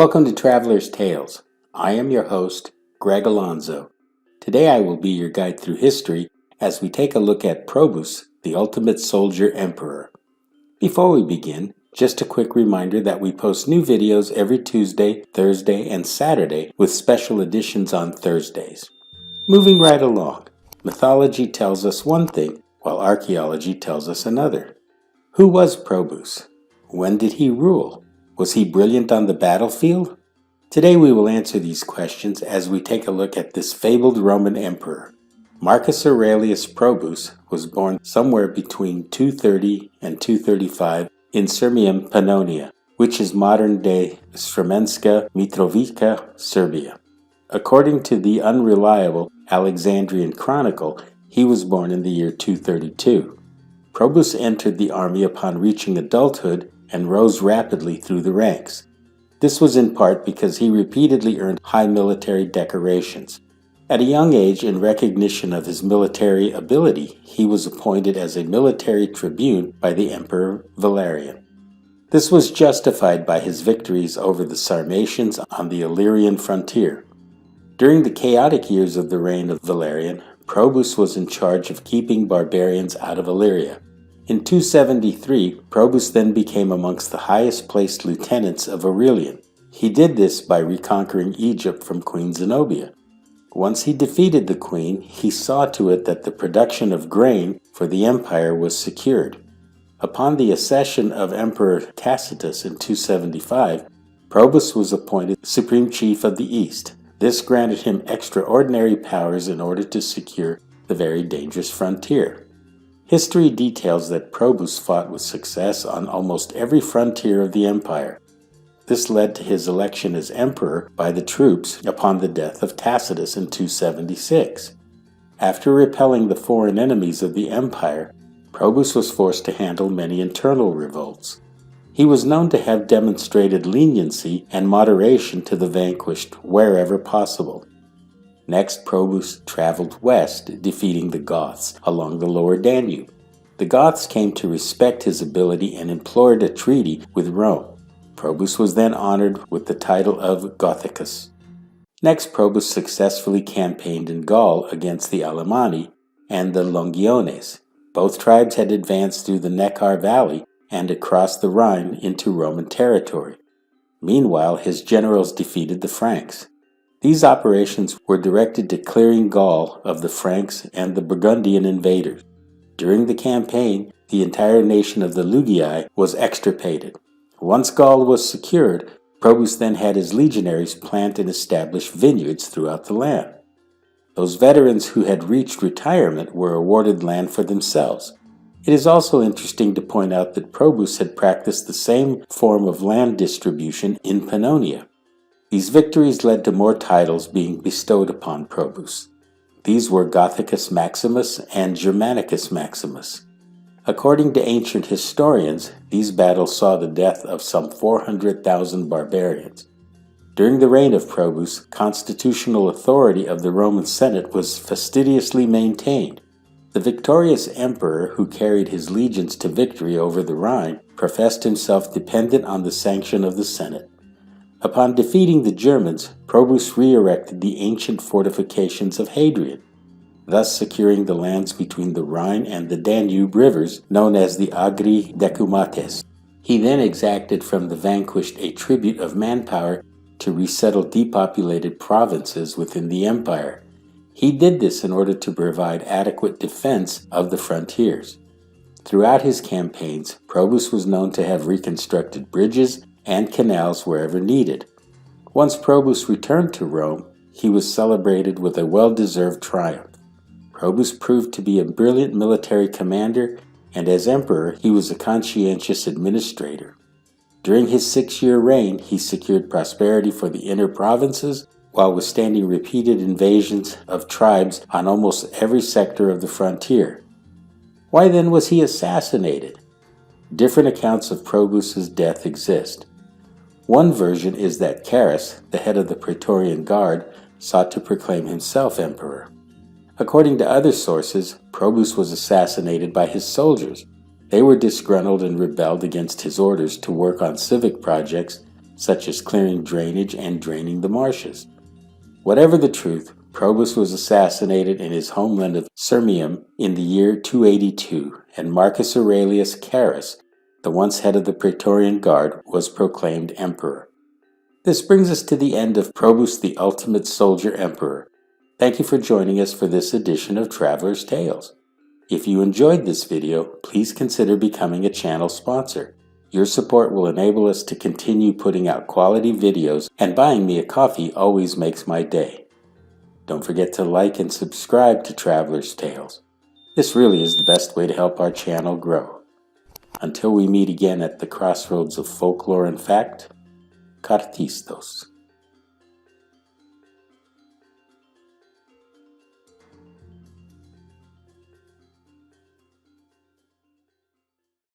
Welcome to Traveler's Tales. I am your host, Greg Alonzo. Today I will be your guide through history as we take a look at Probus, the ultimate soldier emperor. Before we begin, just a quick reminder that we post new videos every Tuesday, Thursday, and Saturday with special editions on Thursdays. Moving right along, mythology tells us one thing, while archaeology tells us another. Who was Probus? When did he rule? Was he brilliant on the battlefield? Today we will answer these questions as we take a look at this fabled Roman emperor. Marcus Aurelius Probus was born somewhere between 230 and 235 in Sirmium, Pannonia, which is modern-day Sremska Mitrovica, Serbia. According to the unreliable Alexandrian Chronicle, he was born in the year 232. Probus entered the army upon reaching adulthood and rose rapidly through the ranks. This was in part because he repeatedly earned high military decorations. At a young age, in recognition of his military ability, he was appointed as a military tribune by the Emperor Valerian. This was justified by his victories over the Sarmatians on the Illyrian frontier. During the chaotic years of the reign of Valerian, Probus was in charge of keeping barbarians out of Illyria. In 273, Probus then became amongst the highest-placed lieutenants of Aurelian. He did this by reconquering Egypt from Queen Zenobia. Once he defeated the queen, he saw to it that the production of grain for the empire was secured. Upon the accession of Emperor Tacitus in 275, Probus was appointed supreme chief of the East. This granted him extraordinary powers in order to secure the very dangerous frontier. History details that Probus fought with success on almost every frontier of the empire. This led to his election as emperor by the troops upon the death of Tacitus in 276. After repelling the foreign enemies of the empire, Probus was forced to handle many internal revolts. He was known to have demonstrated leniency and moderation to the vanquished wherever possible. Next, Probus traveled west, defeating the Goths along the lower Danube. The Goths came to respect his ability and implored a treaty with Rome. Probus was then honored with the title of Gothicus. Next, Probus successfully campaigned in Gaul against the Alemanni and the Longiones. Both tribes had advanced through the Neckar Valley and across the Rhine into Roman territory. Meanwhile, his generals defeated the Franks. These operations were directed to clearing Gaul of the Franks and the Burgundian invaders. During the campaign, the entire nation of the Lugii was extirpated. Once Gaul was secured, Probus then had his legionaries plant and establish vineyards throughout the land. Those veterans who had reached retirement were awarded land for themselves. It is also interesting to point out that Probus had practiced the same form of land distribution in Pannonia. These victories led to more titles being bestowed upon Probus. These were Gothicus Maximus and Germanicus Maximus. According to ancient historians, these battles saw the death of some 400,000 barbarians. During the reign of Probus, constitutional authority of the Roman Senate was fastidiously maintained. The victorious emperor, who carried his legions to victory over the Rhine, professed himself dependent on the sanction of the Senate. Upon defeating the Germans, Probus re-erected the ancient fortifications of Hadrian, thus securing the lands between the Rhine and the Danube rivers, known as the Agri Decumates. He then exacted from the vanquished a tribute of manpower to resettle depopulated provinces within the empire. He did this in order to provide adequate defense of the frontiers. Throughout his campaigns, Probus was known to have reconstructed bridges and canals wherever needed. Once Probus returned to Rome, he was celebrated with a well-deserved triumph. Probus proved to be a brilliant military commander, and as emperor, he was a conscientious administrator. During his 6-year reign, he secured prosperity for the inner provinces while withstanding repeated invasions of tribes on almost every sector of the frontier. Why then was he assassinated? Different accounts of Probus's death exist. One version is that Carus, the head of the Praetorian Guard, sought to proclaim himself emperor. According to other sources, Probus was assassinated by his soldiers. They were disgruntled and rebelled against his orders to work on civic projects, such as clearing drainage and draining the marshes. Whatever the truth, Probus was assassinated in his homeland of Sirmium in the year 282, and Marcus Aurelius Carus, the once head of the Praetorian Guard, was proclaimed emperor. This brings us to the end of Probus the Ultimate Soldier Emperor. Thank you for joining us for this edition of Traveler's Tales. If you enjoyed this video, please consider becoming a channel sponsor. Your support will enable us to continue putting out quality videos, and buying me a coffee always makes my day. Don't forget to like and subscribe to Traveler's Tales. This really is the best way to help our channel grow. Until we meet again at the crossroads of folklore and fact, Cartistos.